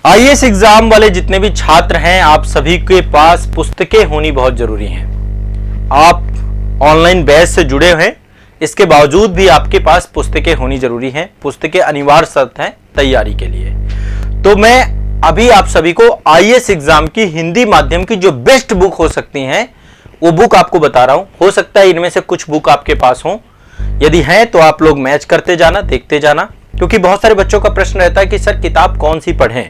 IAS exam वाले जितने भी छात्र हैं, आप सभी के पास पुस्तकें होनी बहुत जरूरी हैं। आप ऑनलाइन बैच से जुड़े हैं, इसके बावजूद भी आपके पास पुस्तकें होनी जरूरी हैं। पुस्तकें अनिवार्य शर्त हैं तैयारी के लिए। तो मैं अभी आप सभी को आईएएस एग्जाम की हिंदी माध्यम की जो बेस्ट बुक हो सकती हैं वो बुक आपको बता रहा हूं। हो सकता है इनमें से कुछ बुक आपके पास हो, यदि है तो आप लोग मैच करते जाना, देखते जाना, क्योंकि बहुत सारे बच्चों का प्रश्न रहता है कि सर किताब कौन सी पढ़ें।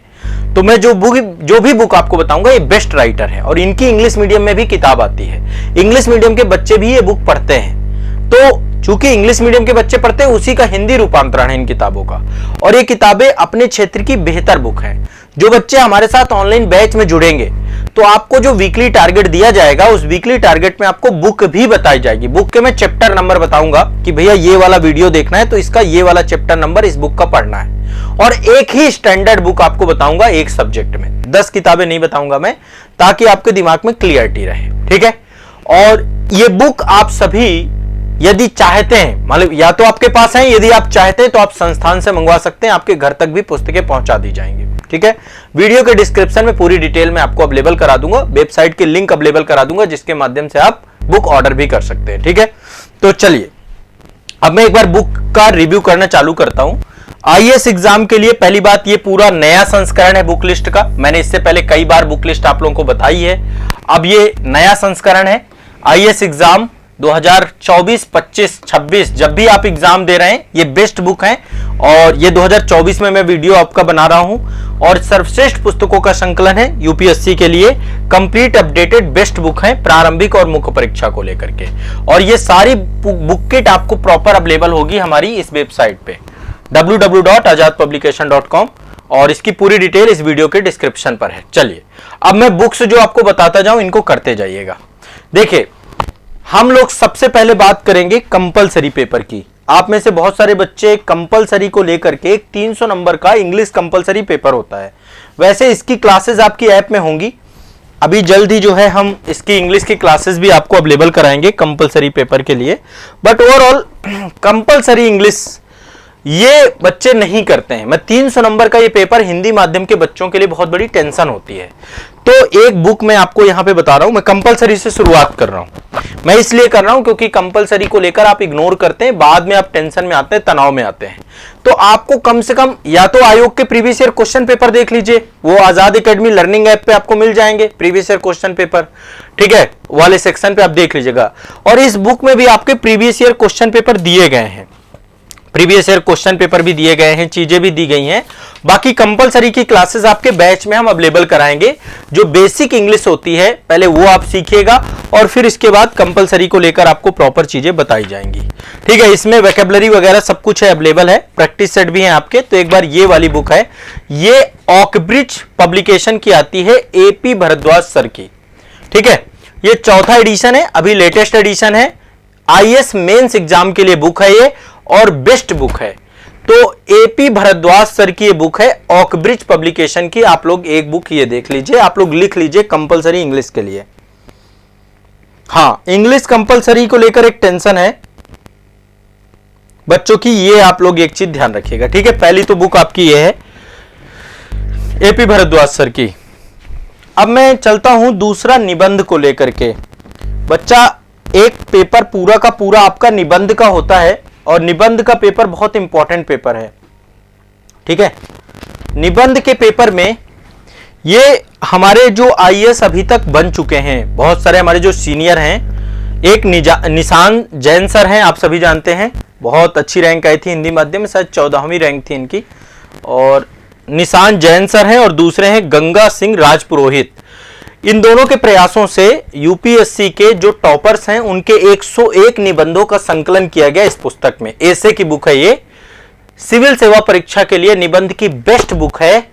तो मैं जो भी बुक आपको बताऊंगा ये बेस्ट राइटर है और इनकी इंग्लिश मीडियम में भी किताब आती है। इंग्लिश मीडियम के बच्चे भी ये बुक पढ़ते हैं। तो चूंकि इंग्लिश मीडियम के बच्चे पढ़ते हैं, उसी का हिंदी रूपांतरण है इन किताबों का। और ये किताबें अपने क्षेत्र की बेहतर बुक है। जो बच्चे हमारे साथ ऑनलाइन बैच में जुड़ेंगे तो आपको जो वीकली टारगेट दिया जाएगा, उस वीकली टारगेट में आपको बुक भी बताई जाएगी। बुक के मैं चैप्टर नंबर बताऊंगा कि भैया ये वाला वीडियो देखना है तो इसका ये वाला चैप्टर नंबर इस बुक का पढ़ना है। और एक ही स्टैंडर्ड बुक आपको बताऊंगा एक सब्जेक्ट में, 10 किताबें नहीं बताऊंगा मैं, ताकि आपके दिमाग में क्लियरिटी रहे। ठीक है। और ये बुक आप सभी यदि चाहते हैं, मतलब या तो आपके पास है, यदि आप चाहते हैं तो आप संस्थान से मंगवा सकते हैं, आपके घर तक भी पुस्तकें पहुंचा दी जाएंगी। ठीक है। वीडियो के डिस्क्रिप्शन में पूरी डिटेल में आपको अवेलेबल करा दूंगा, वेबसाइट की लिंक अवेलेबल करा दूंगा, जिसके माध्यम से आप बुक ऑर्डर भी कर सकते हैं। ठीक है। तो चलिए अब मैं एक बार बुक का रिव्यू करना चालू करता हूं। आईएएस एग्जाम के लिए पहली बात, ये पूरा नया संस्करण है बुक लिस्ट का। मैंने इससे पहले कई बार बुक लिस्ट आप लोगों को बताई है, अब ये नया संस्करण है। आईएएस एग्जाम 2024, 25, 26 जब भी आप एग्जाम दे रहे हैं ये बेस्ट बुक है। और ये 2024 में मैं वीडियो आपका बना रहा हूं और सर्वश्रेष्ठ पुस्तकों का संकलन है यूपीएससी के लिए। कंप्लीट अपडेटेड बेस्ट बुक है प्रारंभिक और मुख्य परीक्षा को लेकर के। और ये सारी बुक किट आपको प्रॉपर अवेलेबल होगी हमारी इस वेबसाइट पे www.azadpublication.com, और इसकी पूरी डिटेल इस वीडियो के डिस्क्रिप्शन पर है। चलिए अब मैं बुक्स जो आपको बताता जाऊं, इनको करते जाइएगा। देखिए, हम लोग सबसे पहले बात करेंगे कंपलसरी पेपर की। आप में से बहुत सारे बच्चे कंपलसरी को लेकर के एक 300 नंबर का इंग्लिश कंपलसरी पेपर होता है। वैसे इसकी क्लासेस आपकी ऐप में होंगी। अभी जल्द ही जो है हम इसकी इंग्लिश की क्लासेस भी आपको अवेलेबल कराएंगे कंपलसरी पेपर के लिए। बट ओवरऑल कंपलसरी इंग्लिश ये बच्चे नहीं करते हैं। मैं 300 नंबर का ये पेपर हिंदी माध्यम के बच्चों के लिए बहुत बड़ी टेंशन होती है। तो एक बुक मैं आपको यहां पे बता रहा हूं। मैं कंपलसरी से शुरुआत कर रहा हूं। मैं इसलिए कर रहा हूं क्योंकि कंपलसरी को लेकर आप इग्नोर करते हैं, बाद में आप टेंशन में आते हैं, तनाव में आते हैं। तो आपको कम से कम या तो आयोग के प्रीवियस ईयर क्वेश्चन पेपर देख लीजिए, वो आजाद एकेडमी लर्निंग ऐप पे आपको मिल जाएंगे प्रीवियस ईयर क्वेश्चन पेपर। ठीक है, वाले सेक्शन पे आप देख लीजिएगा। और इस बुक में भी आपके प्रीवियस ईयर क्वेश्चन पेपर दिए गए हैं, प्रीवियस ईयर क्वेश्चन पेपर भी दिए गए हैं, चीजें भी दी गई हैं। बाकी कंपलसरी की क्लासेस आपके बैच में हम अवेलेबल कराएंगे। जो बेसिक इंग्लिश होती है पहले वो आप सीखिएगा और फिर इसके बाद कंपलसरी को लेकर आपको प्रॉपर चीजें बताई जाएंगी। ठीक है। इसमें वोकैबुलरी वगैरह सब कुछ है, अवेलेबल है, प्रैक्टिस सेट भी है आपके। तो एक बार ये वाली बुक है, ये ऑकब्रिज पब्लिकेशन की आती है, एपी भारद्वाज सर की। ठीक है। ये चौथा एडिशन है, अभी लेटेस्ट एडिशन है। आईएएस मेंस एग्जाम के लिए बुक है ये और बेस्ट बुक है। तो एपी भारद्वाज सर की ये बुक है, ऑकब्रिज पब्लिकेशन की। आप लोग एक बुक ये देख लीजिए, आप लोग लिख लीजिए कंपलसरी इंग्लिश के लिए। हाँ, इंग्लिश कंपलसरी को लेकर एक टेंशन है बच्चों की, ये आप लोग एक चीज ध्यान रखिएगा। ठीक है। पहली तो बुक आपकी ये है एपी भारद्वाज सर की। अब मैं चलता हूं दूसरा निबंध को लेकर के। बच्चा, एक पेपर पूरा का पूरा आपका निबंध का होता है और निबंध का पेपर बहुत इंपॉर्टेंट पेपर है। ठीक है। निबंध के पेपर में ये हमारे जो आईएएस अभी तक बन चुके हैं, बहुत सारे हमारे जो सीनियर हैं, एक निशान जैन सर हैं, आप सभी जानते हैं, बहुत अच्छी रैंक आई थी हिंदी माध्यम में, शायद 14वीं रैंक थी इनकी। और निशान जैन सर हैं और दूसरे हैं गंगा सिंह राजपुरोहित। इन दोनों के प्रयासों से यूपीएससी के जो टॉपर्स हैं उनके 101 निबंधों का संकलन किया गया इस पुस्तक में। ऐसे की बुक है ये, सिविल सेवा परीक्षा के लिए निबंध की बेस्ट बुक है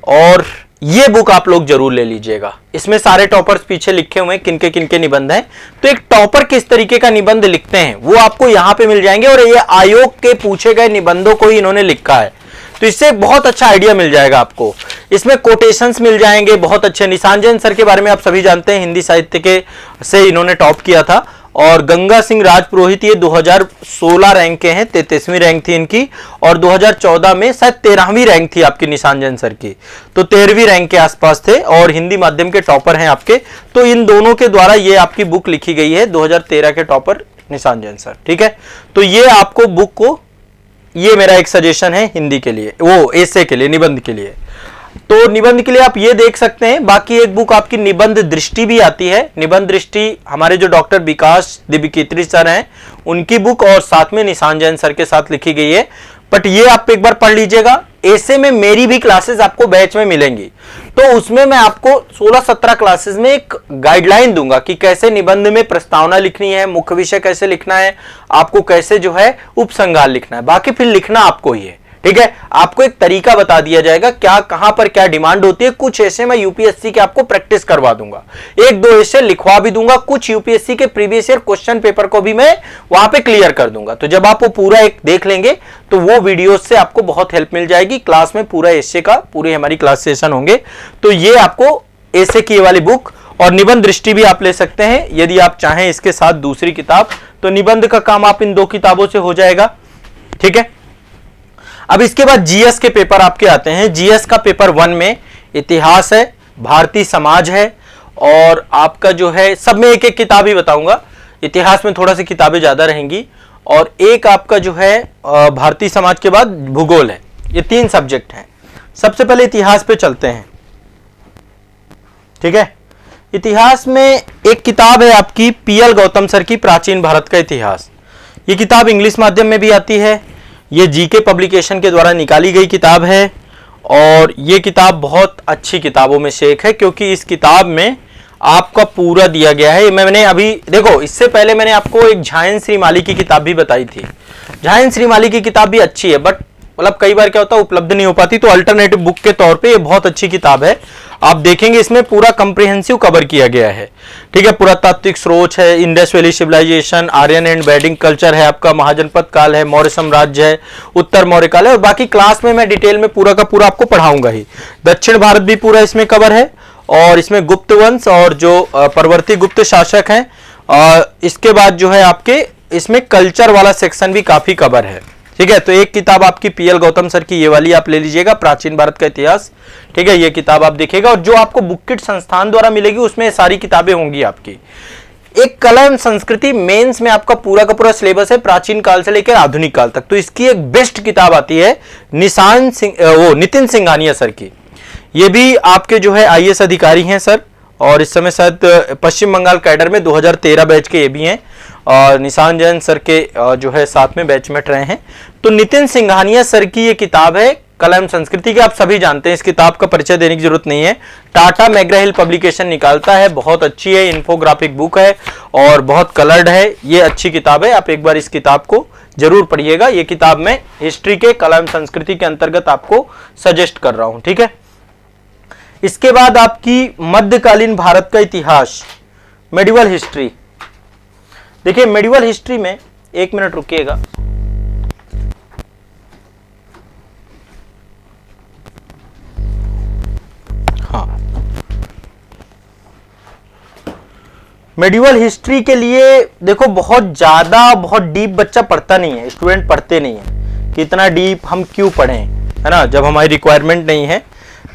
और ये बुक आप लोग जरूर ले लीजिएगा। इसमें सारे टॉपर्स पीछे लिखे हुए हैं, किनके किनके निबंध हैं। तो एक टॉपर किस तरीके का निबंध लिखते हैं वो आपको यहां पे मिल जाएंगे और ये आयोग के पूछे गए निबंधों को ही इन्होंने लिखा है। तो इससे बहुत अच्छा आइडिया मिल जाएगा आपको। इसमें कोटेशंस मिल जाएंगे बहुत अच्छे। निशान जैन सर के बारे में आप सभी जानते हैं, हिंदी साहित्य के से इन्होंने टॉप किया था और गंगा सिंह राजपुरोहित ये 2016 रैंक के हैं, 33वीं रैंक थी इनकी, और 2014 में शायद 13वीं रैंक थी आपकी निशान जैन सर की, तो 13वीं रैंक के आसपास थे और हिंदी माध्यम के टॉपर हैं आपके। तो इन दोनों के द्वारा ये आपकी बुक लिखी गई है, 2013 के टॉपर निशान जैन सर, ठीक है। तो ये आपको बुक को, ये मेरा एक सजेशन है हिंदी के लिए, वो एसे के लिए, निबंध के लिए। तो निबंध के लिए आप ये देख सकते हैं। बाकी एक बुक आपकी निबंध दृष्टि भी आती है। निबंध दृष्टि हमारे जो डॉक्टर विकास दिव्यकीर्ति सर हैं उनकी बुक, और साथ में निशान जैन सर के साथ लिखी गई है। बट ये आप एक बार पढ़ लीजिएगा। ऐसे में मेरी भी क्लासेस आपको बैच में मिलेंगी, तो उसमें मैं आपको 16-17 क्लासेस में एक गाइडलाइन दूंगा कि कैसे निबंध में प्रस्तावना लिखनी है, मुख्य विषय कैसे लिखना है, आपको कैसे जो है उपसंहार लिखना है। बाकी फिर लिखना आपको ही है, ठीक है। आपको एक तरीका बता दिया जाएगा क्या कहां पर क्या डिमांड होती है। कुछ ऐसे मैं यूपीएससी के आपको प्रैक्टिस करवा दूंगा, 1-2 ऐसे लिखवा भी दूंगा। कुछ यूपीएससी के प्रीवियस ईयर क्वेश्चन पेपर को भी मैं वहां पे क्लियर कर दूंगा। तो जब आप वो पूरा एक देख लेंगे तो वो वीडियोस से आपको बहुत हेल्प मिल जाएगी। क्लास में पूरा ऐसे का पूरे हमारी क्लास सेशन होंगे। तो ये आपको ऐसे की वाली बुक और निबंध दृष्टि भी आप ले सकते हैं यदि आप चाहें इसके साथ दूसरी किताब। तो निबंध का काम आप इन 2 किताबों से हो जाएगा, ठीक है। अब इसके बाद जीएस के पेपर आपके आते हैं। जीएस का पेपर 1 में इतिहास है, भारतीय समाज है, और आपका जो है सब में एक एक किताब ही बताऊंगा। इतिहास में थोड़ा सी किताबें ज्यादा रहेंगी, और एक आपका जो है भारतीय समाज के बाद भूगोल है। ये 3 सब्जेक्ट हैं। सबसे पहले इतिहास पे चलते हैं, ठीक है। इतिहास में एक किताब है आपकी पीएल गौतम सर की प्राचीन भारत का इतिहास। ये किताब इंग्लिश माध्यम में भी आती है। ये जीके पब्लिकेशन के द्वारा निकाली गई किताब है, और ये किताब बहुत अच्छी किताबों में से एक है, क्योंकि इस किताब में आपका पूरा दिया गया है। मैंने अभी देखो, इससे पहले मैंने आपको एक झायन श्रीमाली की किताब भी बताई थी। झायन श्रीमाली की किताब भी अच्छी है, बट मतलब कई बार क्या होता है उपलब्ध नहीं हो पाती, तो अल्टरनेटिव बुक के तौर पे ये बहुत अच्छी किताब है। आप देखेंगे इसमें पूरा कंप्रिहेंसिव कवर किया गया है, ठीक है। पुरातात्विक स्रोत है, Indus valley civilisation, Aryan and Vedic culture है, आपका महाजनपद काल है, मौर्य साम्राज्य है, उत्तर मौर्य काल है, और बाकी क्लास में मैं डिटेल में पूरा का पूरा आपको पढ़ाऊंगा ही। दक्षिण भारत भी पूरा इसमें कवर है, और इसमें गुप्त वंश और जो परवर्ती गुप्त शासक हैं, और इसके बाद जो है आपके इसमें कल्चर वाला सेक्शन भी काफी कवर है, ठीक है। तो एक किताब आपकी पीएल गौतम सर की ये वाली आप ले लीजिएगा, प्राचीन भारत का इतिहास, ठीक है। ये किताब आप देखिएगा, और जो आपको बुक किट संस्थान द्वारा मिलेगी उसमें सारी किताबें होंगी आपकी। एक कला एवं संस्कृति मेंस में आपका पूरा का पूरा सिलेबस है, प्राचीन काल से लेकर आधुनिक काल तक। तो इसकी एक बेस्ट किताब आती है नितिन सिंघानिया सर की। ये भी आपके जो है आईएएस अधिकारी हैं सर, और इस समय शायद पश्चिम बंगाल कैडर में 2013 बैच के ये भी हैं, और निशान जैन सर के जो है साथ में बैचमेट रहे हैं। तो नितिन सिंघानिया सर की ये किताब है कला एवं संस्कृति की। आप सभी जानते हैं, इस किताब का परिचय देने की जरूरत नहीं है। टाटा मैग्रा हिल पब्लिकेशन निकालता है, बहुत अच्छी है, इन्फोग्राफिक बुक है और बहुत कलर्ड है। ये अच्छी किताब है, आप एक बार इस किताब को जरूर पढ़िएगा। ये किताब मैं हिस्ट्री के कला एवं संस्कृति के अंतर्गत आपको सजेस्ट कर रहा हूं, ठीक है। इसके बाद आपकी मध्यकालीन भारत का इतिहास, मेडिवल हिस्ट्री। देखिए मेडिवल हिस्ट्री में, 1 मिनट रुकिएगा। हाँ, मेडिवल हिस्ट्री के लिए देखो बहुत ज्यादा बहुत डीप बच्चा पढ़ता नहीं है, स्टूडेंट पढ़ते नहीं है कि इतना डीप हम क्यों पढ़ें, है ना, जब हमारी रिक्वायरमेंट नहीं है।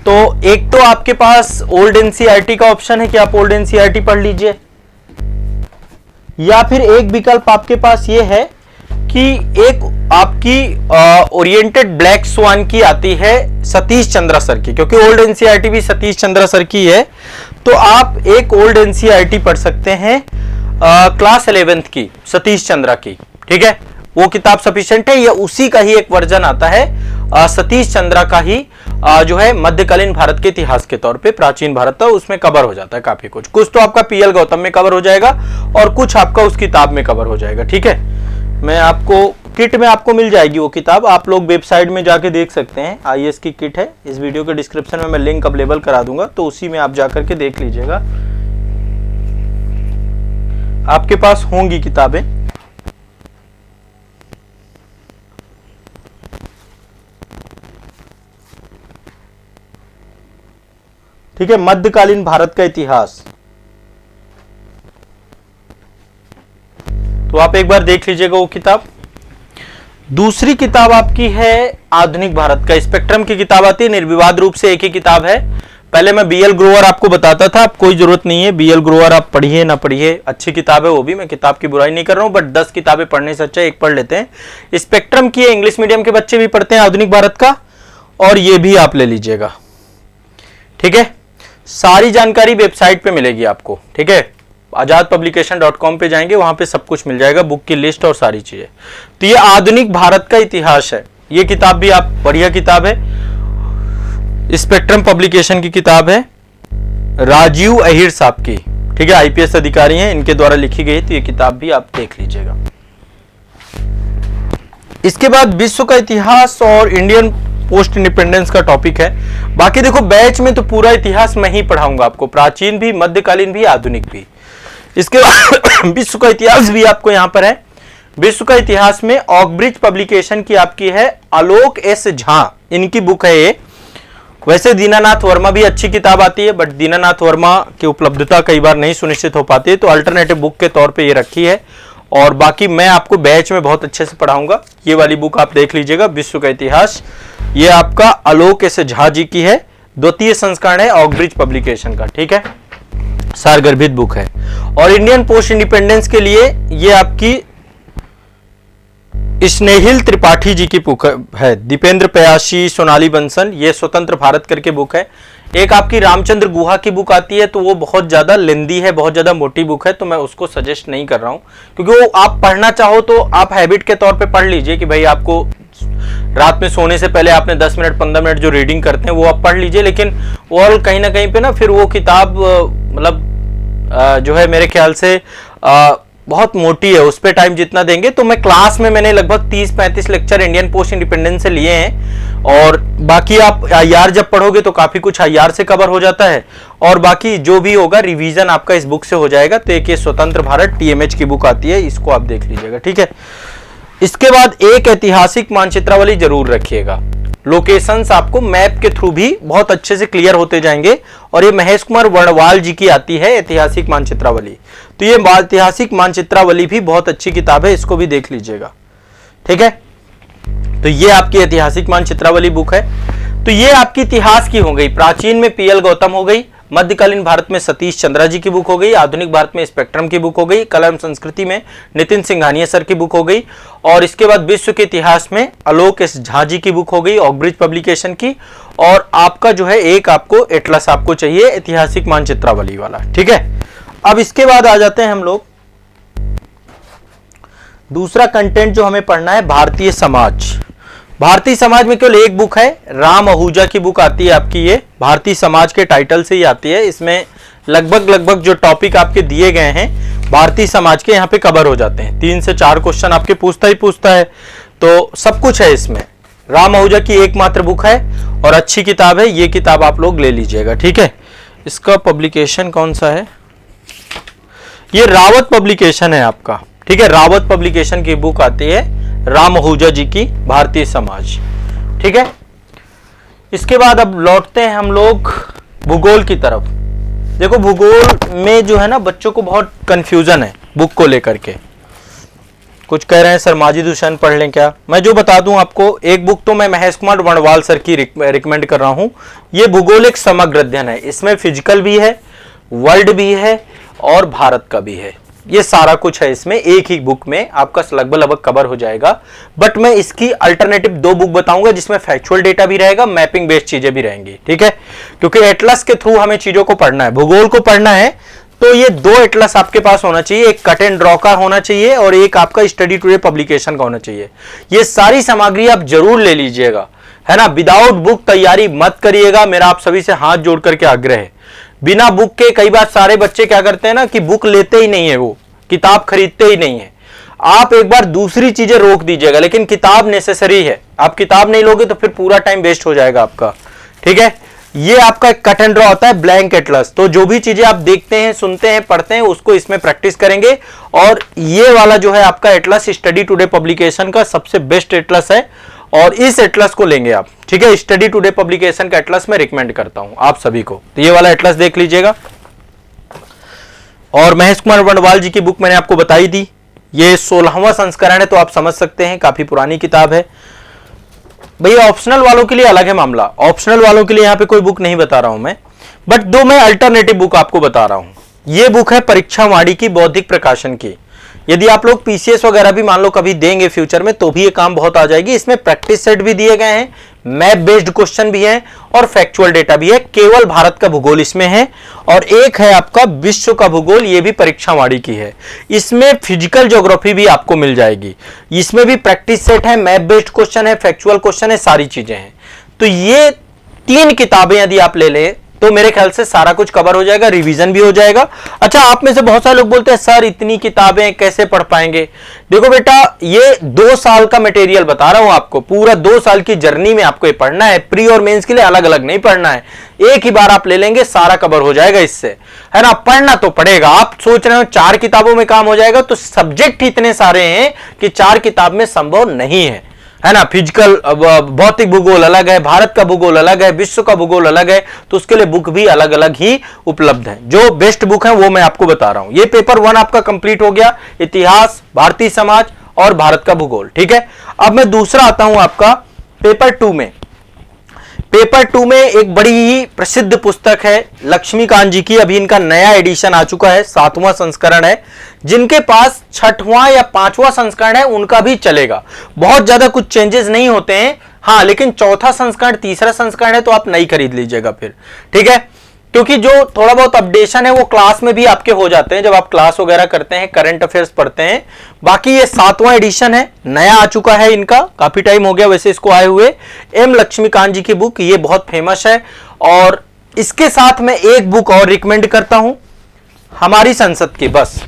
तो एक तो आपके पास ओल्ड एनसीईआरटी का ऑप्शन है कि आप ओल्ड एनसीईआरटी पढ़ लीजिए, या फिर एक विकल्प आपके पास ये है कि एक आपकी ओरिएंटेड ब्लैक स्वान की आती है सतीश चंद्रा सर की, क्योंकि ओल्ड एनसीईआरटी भी सतीश चंद्रा सर की है। तो आप एक ओल्ड एनसीईआरटी पढ़ सकते हैं क्लास 11th की सतीश चंद्रा की, ठीक है। वो किताब सफिशिएंट है, या उसी का ही एक वर्जन आता है सतीश चंद्रा का ही जो है मध्यकालीन भारत के इतिहास के तौर पे प्राचीन भारत था, उसमें कवर हो जाता है काफी कुछ। कुछ तो आपका पीएल गौतम में कवर हो जाएगा और कुछ आपका उस किताब में कवर हो जाएगा, ठीक है। मैं आपको किट में आपको मिल जाएगी वो किताब, आप लोग वेबसाइट में जाके देख सकते हैं। आईएएस की किट है, इस वीडियो के डिस्क्रिप्शन में मैं लिंक अवेलेबल करा दूंगा, तो उसी में आप जाकर के देख लीजिएगा, आपके पास होंगी किताबें। ठीक है, मध्यकालीन भारत का इतिहास, तो आप एक बार देख लीजिएगा वो किताब। दूसरी किताब आपकी है आधुनिक भारत का, स्पेक्ट्रम की किताब आती है, निर्विवाद रूप से एक ही किताब है। पहले मैं बीएल ग्रोवर आपको बताता था, अब कोई जरूरत नहीं है बीएल ग्रोवर आप पढ़िए ना पढ़िए, अच्छी किताब है वो भी, मैं किताब की बुराई नहीं कर रहा हूं, बट 10 किताबें पढ़ने से अच्छा एक पढ़ लेते हैं। स्पेक्ट्रम की है, इंग्लिश मीडियम के बच्चे भी पढ़ते हैं आधुनिक भारत का, और ये भी आप ले लीजिएगा, ठीक है। सारी जानकारी वेबसाइट पे मिलेगी आपको, ठीक है, आजादpublication.com पे जाएंगे, वहां पे सब कुछ मिल जाएगा, बुक की लिस्ट और सारी चीजें। तो ये आधुनिक भारत का इतिहास है, ये किताब भी आप, बढ़िया किताब है, स्पेक्ट्रम पब्लिकेशन की किताब है, राजीव अहिर साहब की, ठीक है, आईपीएस अधिकारी हैं, इनके द्वारा लिखी गई, तो ये किताब भी आप देख लीजिएगा। इसके बाद विश्व का इतिहास और इंडियन पोस्ट इंडिपेंडेंस का टॉपिक है। बाकी देखो बैच में तो पूरा इतिहास मैं ही पढ़ाऊंगा आपको, प्राचीन भी, मध्यकालीन भी, आधुनिक भी। इसके बाद विश्व का इतिहास भी आपको यहां पर है। विश्व का इतिहास में ऑकब्रिज पब्लिकेशन की आपकी है आलोक एस झा, इनकी बुक है ये। वैसे दीनानाथ वर्मा भी अच्छी किताब आती है, बट दीनानाथ वर्मा की उपलब्धता कई बार नहीं सुनिश्चित हो पाती है, तो अल्टरनेटिव बुक के तौर पे ये रखी है। और बाकी मैं आपको बैच में बहुत अच्छे से पढ़ाऊंगा। ये वाली बुक आप देख लीजिएगा, विश्व का इतिहास, ये आपका आलोक एस झा जी की है, द्वितीय संस्करण है ऑकब्रिज पब्लिकेशन का, ठीक है, सारगर्भित बुक है। और इंडियन पोस्ट इंडिपेंडेंस के लिए ये आपकी स्नेहिल त्रिपाठी जी की बुक है, दीपेंद्र पयासी, सोनाली बंसल, ये स्वतंत्र भारत करके बुक है। एक आपकी रामचंद्र गुहा की बुक आती है, तो वो बहुत ज्यादा लेंदी है, बहुत ज्यादा मोटी बुक है, तो मैं उसको सजेस्ट नहीं कर रहा हूं, क्योंकि वो आप पढ़ना चाहो तो आप हैबिट के तौर पे पढ़ लीजिए कि भाई आपको रात में सोने से पहले आपने 10 मिनट 15 मिनट जो रीडिंग करते हैं वो आप पढ़ लीजिए। लेकिन ऑल कहीं ना कहीं पे ना फिर वो किताब मतलब जो है मेरे ख्याल से बहुत मोटी है, उस पर टाइम जितना देंगे, तो मैं क्लास में मैंने लगभग 30-35 लेक्चर इंडियन पोस्ट इंडिपेंडेंस से लिए हैं। और बाकी आप आईआर जब पढ़ोगे तो काफी कुछ आईआर से कवर हो जाता है, और बाकी जो भी होगा रिवीजन आपका इस बुक से हो जाएगा। तो एक ये स्वतंत्र भारत टीएमएच की बुक आती है, इसको आप देख लीजिएगा, ठीक है। इसके बाद एक ऐतिहासिक मानचित्रावली जरूर रखिएगा, लोकेशंस आपको मैप के थ्रू भी बहुत अच्छे से क्लियर होते जाएंगे। और ये महेश कुमार वर्णवाल जी की आती है ऐतिहासिक मानचित्रावली, तो ये ऐतिहासिक मानचित्रावली भी बहुत अच्छी किताब है, इसको भी देख लीजिएगा, ठीक है। तो ये आपकी ऐतिहासिक मानचित्रावली बुक है। तो ये आपकी इतिहास की हो गई, प्राचीन में पीएल गौतम हो गई, मध्यकालीन भारत में सतीश चंद्रा जी की बुक हो गई, आधुनिक भारत में स्पेक्ट्रम की बुक हो गई, कला एवं संस्कृति में नितिन सिंघानिया सर की बुक हो गई, और इसके बाद विश्व के इतिहास में आलोक एस झा जी की बुक हो गई ऑकब्रिज पब्लिकेशन की। और आपका जो है एक आपको एटलस आपको चाहिए ऐतिहासिक मानचित्रावली वाला, ठीक है। अब इसके बाद आ जाते हैं हम लोग, दूसरा कंटेंट जो हमें पढ़ना है भारतीय समाज। भारतीय समाज में केवल एक बुक है, राम आहूजा की बुक आती है आपकी, ये भारतीय समाज के टाइटल से ही आती है। इसमें लगभग जो टॉपिक आपके दिए गए हैं भारतीय समाज के यहाँ पे कवर हो जाते हैं, 3 से 4 क्वेश्चन आपके पूछता है, तो सब कुछ है इसमें। राम आहूजा की एकमात्र बुक है और अच्छी किताब है, ये किताब आप लोग ले लीजिएगा, ठीक है। इसका पब्लिकेशन कौन सा है, ये रावत पब्लिकेशन है आपका, ठीक है, रावत पब्लिकेशन की बुक आती है राम आहूजा जी की भारतीय समाज, ठीक है। इसके बाद अब लौटते हैं हम लोग भूगोल की तरफ। देखो भूगोल में जो है ना बच्चों को बहुत कंफ्यूजन है बुक को लेकर के, कुछ कह रहे हैं सर माजिद हुसैन पढ़ लें क्या। मैं जो बता दूं आपको, एक बुक तो मैं महेश कुमार वर्णवाल सर की रिकमेंड कर रहा हूं, ये भूगोल एक समग्र अध्ययन है, इसमें फिजिकल भी है, वर्ल्ड भी है और भारत का भी है, ये सारा कुछ है इसमें, एक ही बुक में आपका लगभग कवर हो जाएगा। बट मैं इसकी अल्टरनेटिव 2 बुक बताऊंगा जिसमें फैक्चुअल डेटा भी रहेगा, मैपिंग बेस्ड चीजें भी रहेंगी, ठीक है, क्योंकि एटलस के थ्रू हमें चीजों को पढ़ना है, भूगोल को पढ़ना है, तो ये 2 एटलस आपके पास होना चाहिए, एक कट एंड ड्रॉ का होना चाहिए और एक आपका स्टडी टुडे पब्लिकेशन का होना चाहिए। ये सारी सामग्री आप जरूर ले लीजिएगा, है ना, विदाउट बुक तैयारी मत करिएगा, मेरा आप सभी से हाथ जोड़ करके आग्रह है। बिना बुक के कई बार सारे बच्चे क्या करते हैं ना कि बुक लेते ही नहीं है, वो किताब खरीदते ही नहीं है। आप एक बार दूसरी चीजें रोक दीजिएगा, लेकिन किताब नेसेसरी है, आप किताब नहीं लोगे तो फिर पूरा टाइम वेस्ट हो जाएगा आपका, ठीक है। ये आपका एक कट एंड ड्रॉ होता है ब्लैंक एटलस, तो जो भी चीजें आप देखते हैं, सुनते हैं, पढ़ते हैं, उसको इसमें प्रैक्टिस करेंगे। और ये वाला जो है आपका एटलस स्टडी टुडे पब्लिकेशन का सबसे बेस्ट एटलस है, और इस एटलस को लेंगे आप, ठीक है। स्टडी टुडे पब्लिकेशन का एटलस मैं रिकमेंड करता हूं आप सभी को, तो ये वाला एटलस देख लीजिएगा। और महेश कुमार वर्णवाल जी की बुक मैंने आपको बताई दी, ये 16वां संस्करण है, तो आप समझ सकते हैं काफी पुरानी किताब है। भैया ऑप्शनल वालों के लिए अलग है मामला, ऑप्शनल वालों के लिए यहां पे कोई बुक नहीं बता रहा हूं मैं, बट दो मैं अल्टरनेटिव बुक आपको बता रहा हूं। ये बुक है परीक्षा वाणी की, बौद्धिक प्रकाशन की। यदि आप लोग पीसीएस वगैरह भी मान लो कभी देंगे फ्यूचर में, तो भी ये काम बहुत आ जाएगी। इसमें प्रैक्टिस सेट भी दिए गए हैं, मैप बेस्ड क्वेश्चन भी है और फैक्चुअल डेटा भी है। केवल भारत का भूगोल इसमें है और एक है आपका विश्व का भूगोल, ये भी परीक्षा वाणी की है। इसमें फिजिकल ज्योग्राफी भी आपको मिल जाएगी। इसमें भी प्रैक्टिस सेट है, मैप बेस्ड क्वेश्चन है, फैक्चुअल क्वेश्चन है, सारी चीजें हैं। तो ये 3 किताबें यदि आप ले लें तो मेरे ख्याल से सारा कुछ कवर हो जाएगा, रिवीजन भी हो जाएगा। अच्छा, आप में से बहुत सारे लोग बोलते हैं सर इतनी किताबें कैसे पढ़ पाएंगे। देखो बेटा, ये 2 साल का मटेरियल बता रहा हूं आपको, पूरा 2 साल की जर्नी में आपको ये पढ़ना है। प्री और मेंस के लिए अलग अलग नहीं पढ़ना है, एक ही बार आप ले लेंगे सारा कवर हो जाएगा इससे, है ना। पढ़ना तो पड़ेगा। आप सोच रहे हो 4 किताबों में काम हो जाएगा, तो सब्जेक्ट इतने सारे हैं कि 4 किताब में संभव नहीं है ना। फिजिकल भौतिक भूगोल अलग है, भारत का भूगोल अलग है, विश्व का भूगोल अलग है, तो उसके लिए बुक भी अलग अलग ही उपलब्ध है। जो बेस्ट बुक है वो मैं आपको बता रहा हूं। ये पेपर 1 आपका कंप्लीट हो गया, इतिहास, भारतीय समाज और भारत का भूगोल, ठीक है। अब मैं दूसरा आता हूं आपका पेपर 2 में। पेपर 2 में एक बड़ी ही प्रसिद्ध पुस्तक है लक्ष्मीकांत जी की। अभी इनका नया एडिशन आ चुका है, 7वां संस्करण है। जिनके पास 6वां या 5वां संस्करण है उनका भी चलेगा, बहुत ज्यादा कुछ चेंजेस नहीं होते हैं। हाँ, लेकिन 4था संस्करण, 3रा संस्करण है तो आप नहीं खरीद लीजिएगा फिर, ठीक है। क्योंकि जो थोड़ा बहुत अपडेशन है वो क्लास में भी आपके हो जाते हैं, जब आप क्लास वगैरह करते हैं, करंट अफेयर्स पढ़ते हैं। बाकी ये 7वां एडिशन है, नया आ चुका है इनका, काफी टाइम हो गया वैसे इसको आए हुए। एम लक्ष्मीकांत जी की बुक, ये बहुत फेमस है। और इसके साथ मैं एक बुक और रिकमेंड करता हूं, हमारी संसद की। बस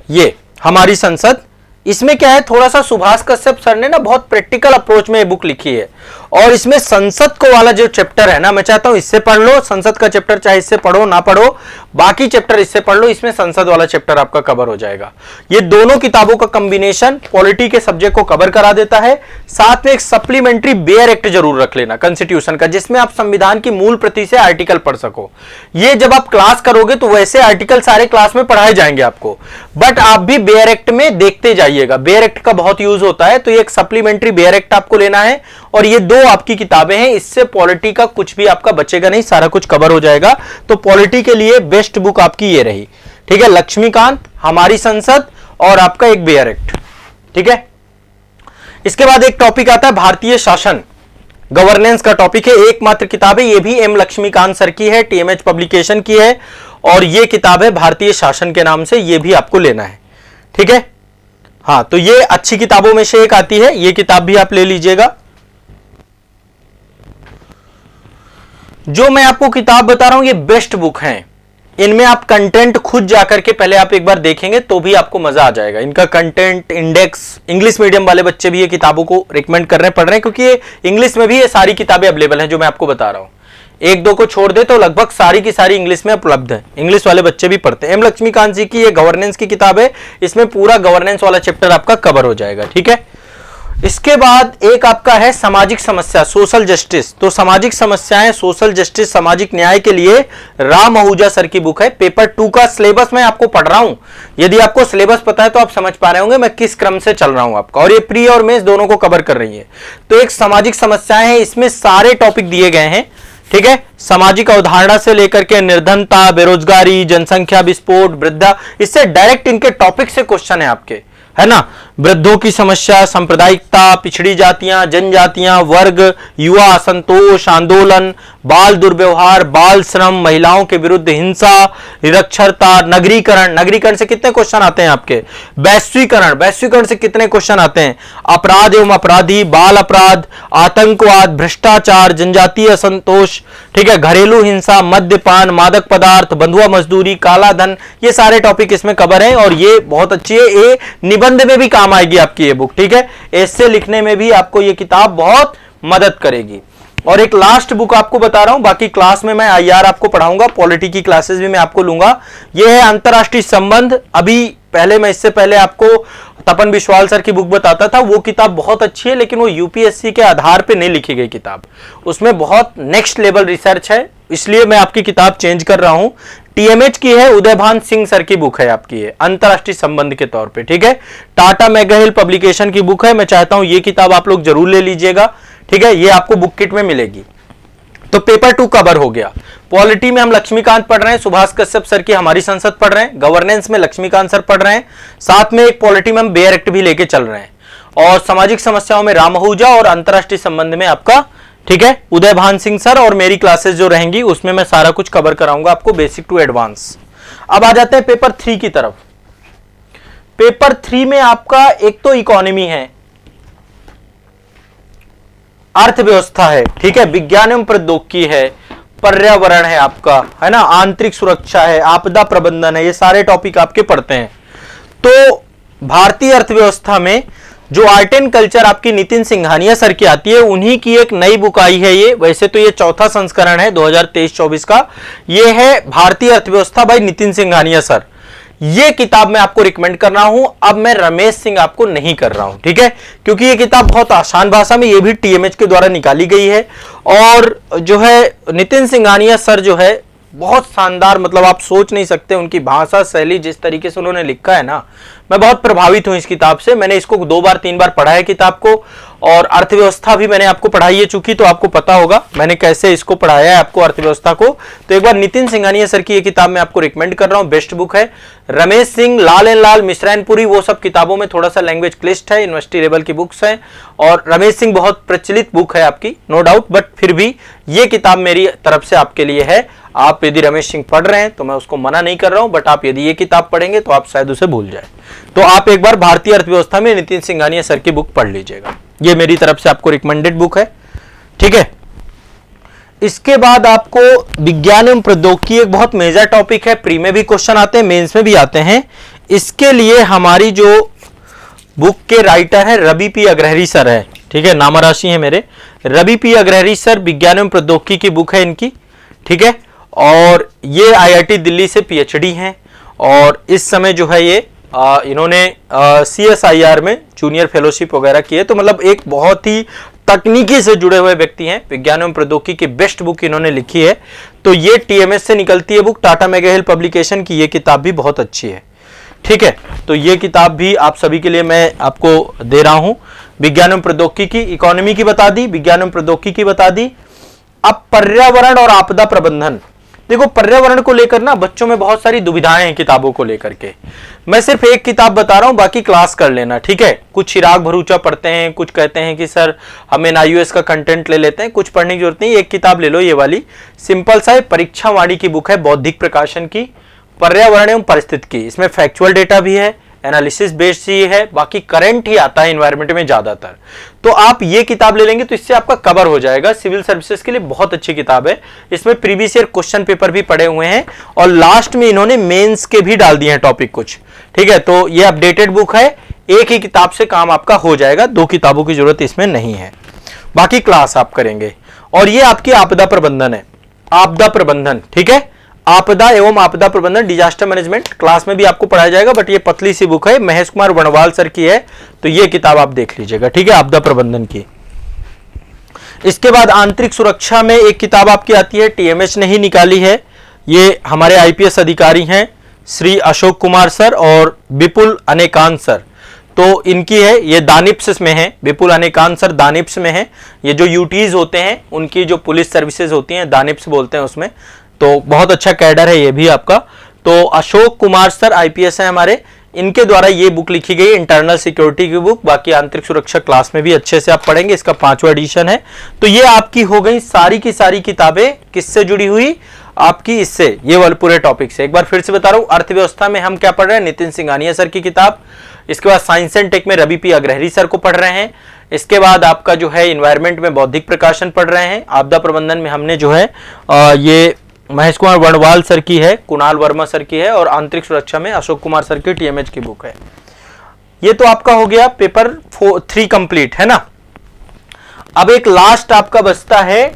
ये हमारी संसद, इसमें क्या है, थोड़ा सा सुभाष कश्यप सर ने ना बहुत प्रैक्टिकल अप्रोच में ये बुक लिखी है। और इसमें संसद को वाला जो चैप्टर है ना, मैं चाहता हूं इससे पढ़ लो, संसद का चैप्टर चाहे इससे पढ़ो ना पढ़ो, बाकी चैप्टर इससे पढ़ लो, इसमें संसद वाला चैप्टर आपका कवर हो जाएगा। ये दोनों किताबों का कॉम्बिनेशन पॉलिटी के सब्जेक्ट को कवर करा देता है। साथ में एक सप्लीमेंट्री बेयर एक्ट जरूर रख लेना कॉन्स्टिट्यूशन का, जिसमें आप संविधान की मूल प्रति से आर्टिकल पढ़ सको। ये जब आप क्लास करोगे तो वैसे आर्टिकल सारे क्लास में पढ़ाए जाएंगे आपको, बट आप भी बेयर एक्ट में देखते जाइएगा, बेयर एक्ट का बहुत यूज होता है। तो ये एक सप्लीमेंट्री बेयर एक्ट आपको लेना है और ये 2 आपकी किताबें हैं। इससे पॉलिटी का कुछ भी आपका बचेगा नहीं, सारा कुछ कवर हो जाएगा। तो पॉलिटी के लिए बेस्ट बुक आपकी ये रही, ठीक है। लक्ष्मीकांत, हमारी संसद और आपका एक बेयर एक्ट, ठीक है। इसके बाद एक टॉपिक आता है भारतीय शासन, गवर्नेंस का टॉपिक है। एकमात्र किताब है, ये भी एम लक्ष्मीकांत सर की है, टीएमएच पब्लिकेशन की है। और ये किताब है भारतीय शासन के नाम से, ये भी आपको लेना है, ठीक है। हाँ, तो ये अच्छी किताबों में से एक आती है, ये किताब भी आप ले लीजिएगा। जो मैं आपको किताब बता रहा हूं ये बेस्ट बुक हैं। इनमें आप कंटेंट खुद जाकर के पहले आप एक बार देखेंगे तो भी आपको मजा आ जाएगा। इनका कंटेंट इंडेक्स, इंग्लिश मीडियम वाले बच्चे भी ये किताबों को रिकमेंड कर रहे हैं, पढ़ रहे हैं, क्योंकि ये इंग्लिश में भी ये सारी किताबें अवेलेबल हैं जो मैं आपको बता रहा हूं। 1-2 को छोड़ दे तो लगभग सारी की सारी इंग्लिश में उपलब्ध है, इंग्लिश वाले बच्चे भी पढ़ते हैं। एम लक्ष्मीकांत जी की ये गवर्नेंस की किताब है, इसमें पूरा गवर्नेंस वाला चैप्टर आपका कवर हो जाएगा, ठीक है। इसके बाद एक आपका है सामाजिक समस्या, सोशल जस्टिस। तो सामाजिक समस्याएं, सोशल जस्टिस, सामाजिक न्याय के लिए राम आहूजा सर की बुक है। पेपर 2 का सिलेबस मैं आपको पढ़ रहा हूं, यदि आपको सिलेबस पता है तो आप समझ पा रहे होंगे मैं किस क्रम से चल रहा हूं आपका। और ये प्री और मेंस दोनों को कवर कर रही है। तो एक सामाजिक समस्याएं है, इसमें सारे टॉपिक दिए गए हैं, ठीक है। सामाजिक अवधारणा से लेकर के निर्धनता, बेरोजगारी, जनसंख्या विस्फोट, वृद्धा, इससे डायरेक्ट इनके टॉपिक से क्वेश्चन है आपके, है ना। वृद्धों की समस्या, सांप्रदायिकता, पिछड़ी जातियां, जनजातियां, वर्ग, युवा असंतोष आंदोलन, बाल दुर्व्यवहार, बाल श्रम, महिलाओं के विरुद्ध हिंसा, निरक्षरता, नगरीकरण, नगरीकरण से कितने क्वेश्चन आते हैं आपके, वैश्वीकरण, वैश्वीकरण से कितने क्वेश्चन आते हैं, अपराध एवं अपराधी, बाल अपराध, आतंकवाद, भ्रष्टाचार, जनजातीय असंतोष, ठीक है, घरेलू हिंसा, मद्यपान, मादक पदार्थ, बंधुआ मजदूरी, काला धन, ये सारे टॉपिक इसमें कवर हैं। और ये बहुत अच्छी है, ये निबंध में भी काम आएगी आपकी ये बुक, ठीक है। ऐसे लिखने में भी आपको ये किताब बहुत मदद करेगी। और एक लास्ट बुक आपको बता रहा हूं, बाकी क्लास में मैं आईआर आपको पढ़ाऊंगा, पॉलिटी की क्लासेस भी मैं आपको लूंगा। ये है अंतरराष्ट्रीय संबंध। अभी पहले मैं इससे पहले आपको तपन बिस्वाल सर की बुक बताता था, वो किताब बहुत अच्छी है, लेकिन वो यूपीएससी के आधार पे नहीं लिखी गई किताब, उसमें बहुत नेक्स्ट लेवल रिसर्च है, इसलिए मैं आपकी किताब चेंज कर रहा हूं। टीएमएच की है, उदयभान सिंह सर की बुक है आपकी, है अंतरराष्ट्रीय संबंध के तौर पे, ठीक है। टाटा मैकगिल पब्लिकेशन की बुक है, मैं चाहता हूं ये किताब आप लोग जरूर ले लीजिएगा, ठीक है, ये आपको बुक किट में मिलेगी। तो पेपर 2 कवर हो गया। पॉलिटी में हम लक्ष्मीकांत पढ़ रहे हैं, सुभाष कश्यप सर की हमारी संसद पढ़ रहे हैं, गवर्नेंस में लक्ष्मीकांत सर पढ़ रहे हैं, साथ में एक पॉलिटी में हम बेयर एक्ट भी लेके चल रहे हैं, और सामाजिक समस्याओं में राम आहूजा और अंतरराष्ट्रीय संबंध में आपका, ठीक है, उदयभान सिंह सर, और मेरी क्लासेस जो रहेंगी उसमें मैं सारा कुछ कवर कराऊंगा आपको, बेसिक टू एडवांस। अब आ जाते हैं पेपर 3 की तरफ। पेपर 3 में आपका एक तो इकोनॉमी है, अर्थव्यवस्था है, ठीक है, विज्ञान एवं प्रौद्योगिकी है, पर्यावरण है आपका, है ना, आंतरिक सुरक्षा है, आपदा प्रबंधन है, ये सारे टॉपिक आपके पढ़ते हैं। तो भारतीय अर्थव्यवस्था में जो आर्ट एंड कल्चर आपकी नितिन सिंघानिया सर की आती है, उन्हीं की एक नई बुक आई है ये, वैसे तो ये चौथा संस्करण है 2023-24 का, ये है भारतीय अर्थव्यवस्था बाय नितिन सिंघानिया सर। ये किताब मैं आपको रिकमेंड कर रहा हूं, अब मैं रमेश सिंह आपको नहीं कर रहा हूं, ठीक है, क्योंकि ये किताब बहुत आसान भाषा में, ये भी टीएमएच के द्वारा निकाली गई है, और जो है नितिन सिंघानिया सर जो है बहुत शानदार, मतलब आप सोच नहीं सकते उनकी भाषा शैली, जिस तरीके से उन्होंने लिखा है ना, मैं बहुत प्रभावित हूं इस किताब से। मैंने इसको 2 बार 3 बार पढ़ा है किताब को, और अर्थव्यवस्था भी मैंने आपको पढ़ाई है, चूंकि तो आपको पता होगा मैंने कैसे इसको पढ़ाया है आपको अर्थव्यवस्था को। तो एक बार नितिन सिंघानिया सर की ये किताब मैं आपको रिकमेंड कर रहा हूं, बेस्ट बुक है। रमेश सिंह, लाल एंड लाल, मिश्रायनपुरी, वो सब किताबों में थोड़ा सा लैंग्वेज क्लिष्ट है, यूनिवर्सिटी लेवल की बुक्स हैं, और रमेश सिंह बहुत प्रचलित बुक है आपकी, नो डाउट, बट फिर भी ये किताब मेरी तरफ से आपके लिए है। आप यदि रमेश सिंह पढ़ रहे हैं तो मैं उसको मना नहीं कर रहा हूं, बट आप यदि ये किताब पढ़ेंगे तो आप शायद उसे भूल जाए। तो आप एक बार भारतीय अर्थव्यवस्था में नितिन सिंघानिया सर की बुक पढ़ लीजिएगा, ये मेरी तरफ से आपको रिकमेंडेड बुक है, ठीक है। इसके बाद आपको विज्ञान एवं प्रौद्योगिकी एक बहुत मेजर टॉपिक है, प्री में भी क्वेश्चन आते हैं, मेंस में भी आते हैं। इसके लिए हमारी जो बुक के राइटर है रवि पी अग्रहरी सर है, ठीक है, नामराशि है मेरे, रवि पी अग्रहरी सर, विज्ञान एवं प्रौद्योगिकी की बुक है इनकी, ठीक है, और ये आईआईटी दिल्ली से पीएचडी हैं, और इस समय जो है ये इन्होंने सीएसआईआर में जूनियर फेलोशिप वगैरह की है, तो मतलब एक बहुत ही तकनीकी से जुड़े हुए व्यक्ति हैं, विज्ञान एवं प्रौद्योगिकी की बेस्ट बुक इन्होंने लिखी है। तो ये टीएमएस से निकलती है बुक, टाटा मैकगिल पब्लिकेशन की, ये किताब भी बहुत अच्छी है, ठीक है। तो ये किताब भी आप सभी के लिए मैं आपको दे रहा हूं। विज्ञान एवं प्रौद्योगिकी की, इकोनॉमी की बता दी, विज्ञान एवं प्रौद्योगिकी की बता दी। अब पर्यावरण और आपदा प्रबंधन, देखो पर्यावरण को लेकर ना बच्चों में बहुत सारी दुविधाएं हैं किताबों को लेकर के, मैं सिर्फ एक किताब बता रहा हूं, बाकी क्लास कर लेना, ठीक है। कुछ चिराग भरूचा पढ़ते हैं, कुछ कहते हैं कि सर हम एनआईओएस का कंटेंट ले लेते हैं, कुछ पढ़ने की जरूरत नहीं, एक किताब ले लो, ये वाली सिंपल सा है, परीक्षा वाणी की बुक है, बौद्धिक प्रकाशन की, पर्यावरण एवं पारिस्थितिकी, इसमें फैक्चुअल डेटा भी है, एनालिसिस बेस्ड ही है, बाकी करंट ही आता है इन्वायरमेंट में ज्यादातर। तो आप ये किताब ले लेंगे तो इससे आपका कवर हो जाएगा, सिविल सर्विसेज के लिए बहुत अच्छी किताब है। इसमें प्रीवियस ईयर क्वेश्चन पेपर भी पड़े हुए हैं, और लास्ट में इन्होंने मेंस के भी डाल दिए हैं टॉपिक कुछ, ठीक है। तो ये अपडेटेड बुक है, एक ही किताब से काम आपका हो जाएगा, 2 किताबों की जरूरत इसमें नहीं है, बाकी क्लास आप करेंगे। और ये आपकी आपदा प्रबंधन है, आपदा प्रबंधन, ठीक है, आपदा एवं आपदा प्रबंधन, डिजास्टर मैनेजमेंट, क्लास में भी आपको पढ़ाया जाएगा, बट ये पतली सी बुक है, महेश कुमार वनवाल सर की है, तो ये किताब आप देख लीजिएगा, ठीक है, आपदा प्रबंधन की। इसके बाद आंतरिक सुरक्षा में एक किताब आपकी आती है, टीएमएच ने ही निकाली है, ये हमारे आईपीएस अधिकारी हैं श्री अशोक कुमार सर और विपुल अनेकांत सर, तो इनकी है, ये दानिप्स में है, विपुल अनेकांत सर दानिप्स में है, ये जो यूटीज होते हैं उनकी जो पुलिस सर्विसेज होती हैं दानिप्स बोलते हैं उसमें, तो बहुत अच्छा कैडर है ये भी आपका। तो अशोक कुमार सर आईपीएस है हमारे, इनके द्वारा ये बुक लिखी गई, इंटरनल सिक्योरिटी की बुक, बाकी आंतरिक सुरक्षा क्लास में भी अच्छे से आप पढ़ेंगे, इसका 5वां एडिशन है। तो ये आपकी हो गई सारी की सारी किताबें किससे जुड़ी हुई, आपकी इससे, ये वाले पूरे टॉपिक से। एक बार फिर से बता रहा हूं, अर्थव्यवस्था में हम क्या पढ़ रहे हैं, नितिन सिंघानिया सर की किताब, इसके बाद साइंस एंड टेक में रवि पी अग्रहरी सर को पढ़ रहे हैं, इसके बाद आपका जो है इन्वायरमेंट में बौद्धिक प्रकाशन पढ़ रहे हैं, आपदा प्रबंधन में हमने जो है ये महेश कुमार वनवाल सर की है, कुणाल वर्मा सर की है, और आंतरिक सुरक्षा में अशोक कुमार सर की टीएमएच की बुक है। ये तो आपका हो गया पेपर 3 कंप्लीट, है ना। अब एक लास्ट आपका बचता है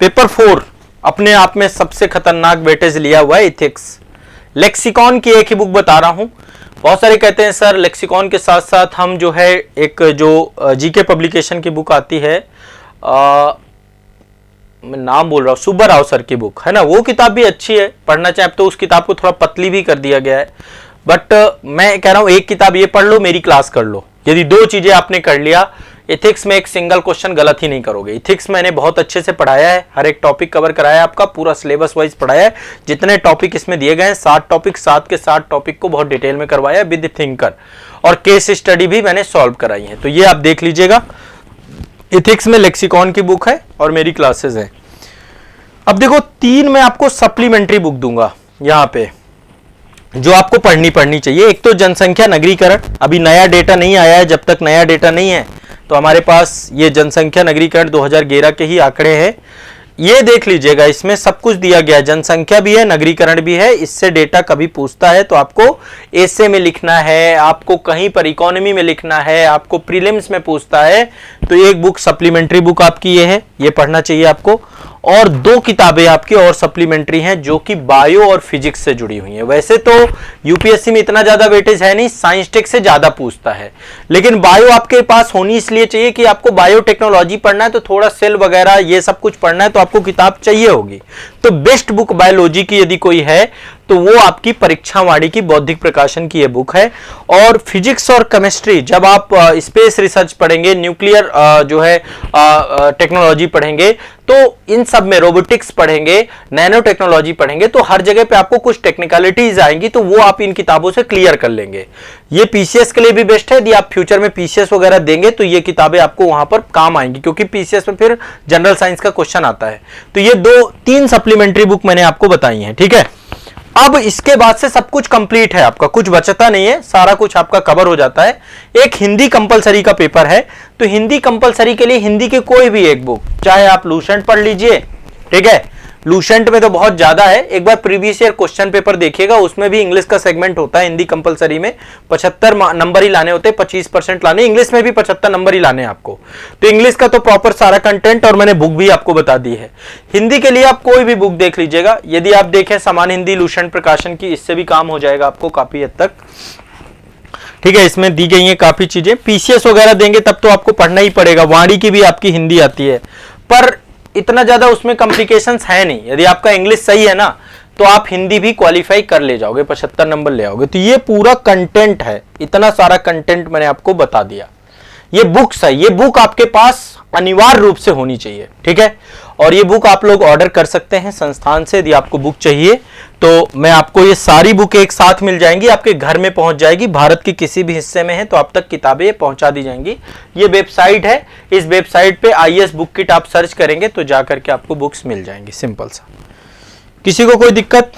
पेपर 4, अपने आप में सबसे खतरनाक वेटेज लिया हुआ है, इथिक्स। लेक्सिकॉन की एक ही बुक बता रहा हूं, बहुत सारे कहते हैं सर लेक्सिकॉन के साथ साथ हम जो है एक जो जीके पब्लिकेशन की बुक आती है, मैं नाम बोल रहा हूँ, सुब्बा राव सर की बुक है ना, वो किताब भी अच्छी है, पढ़ना चाहे तो उस किताब को थोड़ा पतली भी कर दिया गया है। बट मैं कह रहा हूँ एक किताब ये पढ़ लो, मेरी क्लास कर लो। यदि दो चीजें आपने कर लिया, इथिक्स में एक सिंगल क्वेश्चन गलत ही नहीं करोगे। इथिक्स मैंने बहुत अच्छे से पढ़ाया है, हर एक टॉपिक कवर कराया है, आपका पूरा सिलेबस वाइज पढ़ाया है। जितने टॉपिक इसमें दिए गए हैं 7 टॉपिक, 7 के 7 टॉपिक को बहुत डिटेल में करवाया है विद थिंकर, और केस स्टडी भी मैंने सॉल्व कराई है। तो ये आप देख लीजिएगा, इथिक्स में लेक्सिकॉन की बुक है और मेरी क्लासेस है। अब देखो 3 मैं आपको सप्लीमेंट्री बुक दूंगा यहाँ पे जो आपको पढ़नी चाहिए। एक तो जनसंख्या नगरीकरण, अभी नया डेटा नहीं आया है, जब तक नया डेटा नहीं है तो हमारे पास ये जनसंख्या नगरीकरण 2011 के ही आंकड़े हैं, ये देख लीजिएगा। इसमें सब कुछ दिया गया है, जनसंख्या भी है, नगरीकरण भी है। इससे डेटा कभी पूछता है तो आपको एसे में लिखना है, आपको कहीं पर इकोनॉमी में लिखना है, आपको प्रीलिम्स में पूछता है, तो एक बुक सप्लीमेंट्री बुक आपकी ये है, ये पढ़ना चाहिए आपको। और 2 किताबें आपकी और सप्लीमेंट्री हैं जो कि बायो और फिजिक्स से जुड़ी हुई हैं। वैसे तो यूपीएससी में इतना ज्यादा वेटेज है नहीं, साइंस टेक से ज्यादा पूछता है, लेकिन बायो आपके पास होनी इसलिए चाहिए कि आपको बायोटेक्नोलॉजी पढ़ना है तो थोड़ा सेल वगैरह ये सब कुछ पढ़ना है तो आपको किताब चाहिए होगी। तो बेस्ट बुक बायोलॉजी की यदि कोई है तो वो आपकी परीक्षावाणी की बौद्धिक प्रकाशन की ये बुक है। और फिजिक्स और केमिस्ट्री जब आप स्पेस रिसर्च पढ़ेंगे, न्यूक्लियर जो है टेक्नोलॉजी पढ़ेंगे, तो इन सब में रोबोटिक्स पढ़ेंगे, नैनो टेक्नोलॉजी पढ़ेंगे, तो हर जगह पे आपको कुछ टेक्निकलिटीज आएंगी, तो वो आप इन किताबों से क्लियर कर लेंगे। ये पीसीएस के लिए भी बेस्ट है, यदि आप फ्यूचर में पीसीएस वगैरह देंगे तो ये किताबें आपको वहां पर काम आएंगी, क्योंकि पीसीएस में फिर जनरल साइंस का क्वेश्चन आता है। तो ये 2-3 सप्लीमेंट्री बुक मैंने आपको बताई है, ठीक है। अब इसके बाद से सब कुछ कंप्लीट है, आपका कुछ बचता नहीं है, सारा कुछ आपका कवर हो जाता है। एक हिंदी कंपलसरी का पेपर है, तो हिंदी कंपलसरी के लिए हिंदी की कोई भी एक बुक, चाहे आप लूसेंट पढ़ लीजिए, ठीक है, लूसेंट में तो बहुत ज्यादा है, एक बार प्रीवियस ईयर क्वेश्चन पेपर देखिएगा, उसमें भी इंग्लिश का सेगमेंट होता है। हिंदी कंपलसरी में 75 नंबर ही लाने होते हैं, 25% लाने, इंग्लिश में भी 75 नंबर ही लाने आपको। तो इंग्लिश का तो प्रॉपर सारा कंटेंट और मैंने बुक भी आपको बता दी है। हिंदी के लिए आप कोई भी बुक देख लीजिएगा, यदि आप देखें समान हिंदी लूसेंट प्रकाशन की, इससे भी काम हो जाएगा आपको काफी हद तक, ठीक है। इसमें दी गई है काफी चीजें, पीसीएस वगैरह देंगे तब तो आपको पढ़ना ही पड़ेगा। वाणी की भी आपकी हिंदी आती है, पर इतना ज्यादा उसमें कॉम्प्लिकेशंस है नहीं। यदि आपका इंग्लिश सही है ना तो आप हिंदी भी क्वालिफाई कर ले जाओगे, 75 नंबर ले आओगे। तो ये पूरा कंटेंट है, इतना सारा कंटेंट मैंने आपको बता दिया। ये बुक्स है, ये बुक आपके पास अनिवार्य रूप से होनी चाहिए, ठीक है। और ये बुक आप लोग ऑर्डर कर सकते हैं संस्थान से, यदि आपको बुक चाहिए तो मैं आपको ये सारी बुक एक साथ मिल जाएंगी, आपके घर में पहुंच जाएगी। भारत के किसी भी हिस्से में है तो आप तक किताबें पहुंचा दी जाएंगी। ये वेबसाइट है, इस वेबसाइट पे आईएएस बुक किट आप सर्च करेंगे तो जाकर के आपको बुक्स मिल जाएंगी, सिंपल सा। किसी को कोई दिक्कत?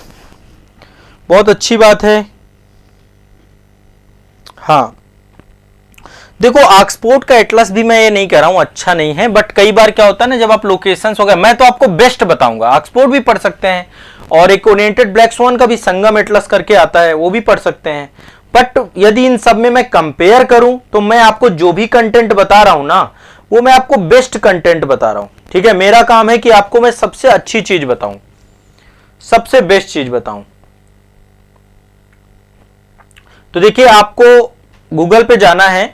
बहुत अच्छी बात है। हाँ देखो, ऑक्सफोर्ड का एटलस भी मैं ये नहीं कह रहा हूं अच्छा नहीं है, बट कई बार क्या होता है ना, जब आप लोकेशंस वगैरह, मैं तो आपको बेस्ट बताऊंगा, ऑक्सफोर्ड भी पढ़ सकते हैं, और एक ओरिएंटेड ब्लैक स्वान का भी संगम एटलस करके आता है, वो भी पढ़ सकते हैं। बट यदि इन सब में मैं कंपेयर करूं तो मैं आपको जो भी कंटेंट बता रहा हूं ना, वो मैं आपको बेस्ट कंटेंट बता रहा हूं, ठीक है। मेरा काम है कि आपको मैं सबसे अच्छी चीज बताऊं, सबसे बेस्ट चीज बताऊं। तो देखिए, आपको गूगल पे जाना है,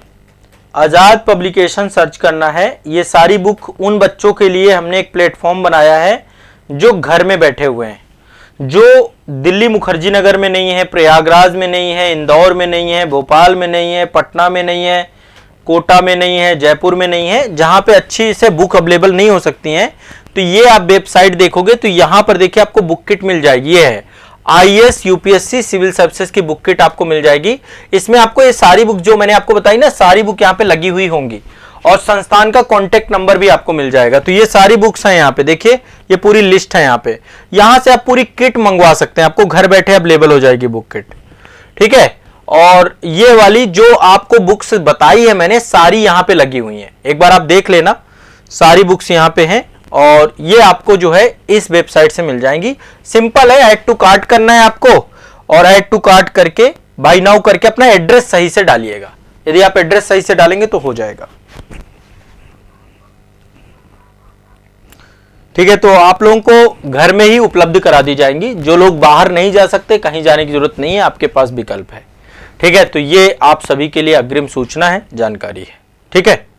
आजाद पब्लिकेशन सर्च करना है। ये सारी बुक उन बच्चों के लिए हमने एक प्लेटफॉर्म बनाया है जो घर में बैठे हुए हैं, जो दिल्ली मुखर्जी नगर में नहीं है, प्रयागराज में नहीं है, इंदौर में नहीं है, भोपाल में नहीं है, पटना में नहीं है, कोटा में नहीं है, जयपुर में नहीं है, जहां पे अच्छी से बुक अवेलेबल नहीं हो सकती हैं। तो ये आप वेबसाइट देखोगे तो यहां पर देखिए आपको बुक किट मिल जाएगी। ये है आईएएस यूपीएससी सिविल सर्विसेज की बुक किट आपको मिल जाएगी। इसमें आपको ये सारी बुक जो मैंने आपको बताई ना, सारी बुक यहाँ पे लगी हुई होंगी, और संस्थान का कॉन्टेक्ट नंबर भी आपको मिल जाएगा। तो ये सारी बुक्स हैं यहाँ पे, देखिए ये पूरी लिस्ट है यहाँ पे। यहाँ से आप पूरी किट मंगवा सकते हैं, आपको घर बैठे अवेलेबल हो जाएगी बुक किट, ठीक है। और ये वाली जो आपको बुक्स बताई है मैंने, सारी यहाँ पे लगी हुई है, एक बार आप देख लेना, सारी बुक्स यहाँ पे हैं। और ये आपको जो है इस वेबसाइट से मिल जाएंगी। सिंपल है, ऐड टू कार्ट करना है आपको, और ऐड टू कार्ट करके बाय नाउ करके अपना एड्रेस सही से डालिएगा। यदि आप एड्रेस सही से डालेंगे तो हो जाएगा, ठीक है। तो आप लोगों को घर में ही उपलब्ध करा दी जाएंगी। जो लोग बाहर नहीं जा सकते, कहीं जाने की जरूरत नहीं है, आपके पास विकल्प है, ठीक है, तो ये आप सभी के लिए अग्रिम सूचना है, जानकारी है। ठीक है।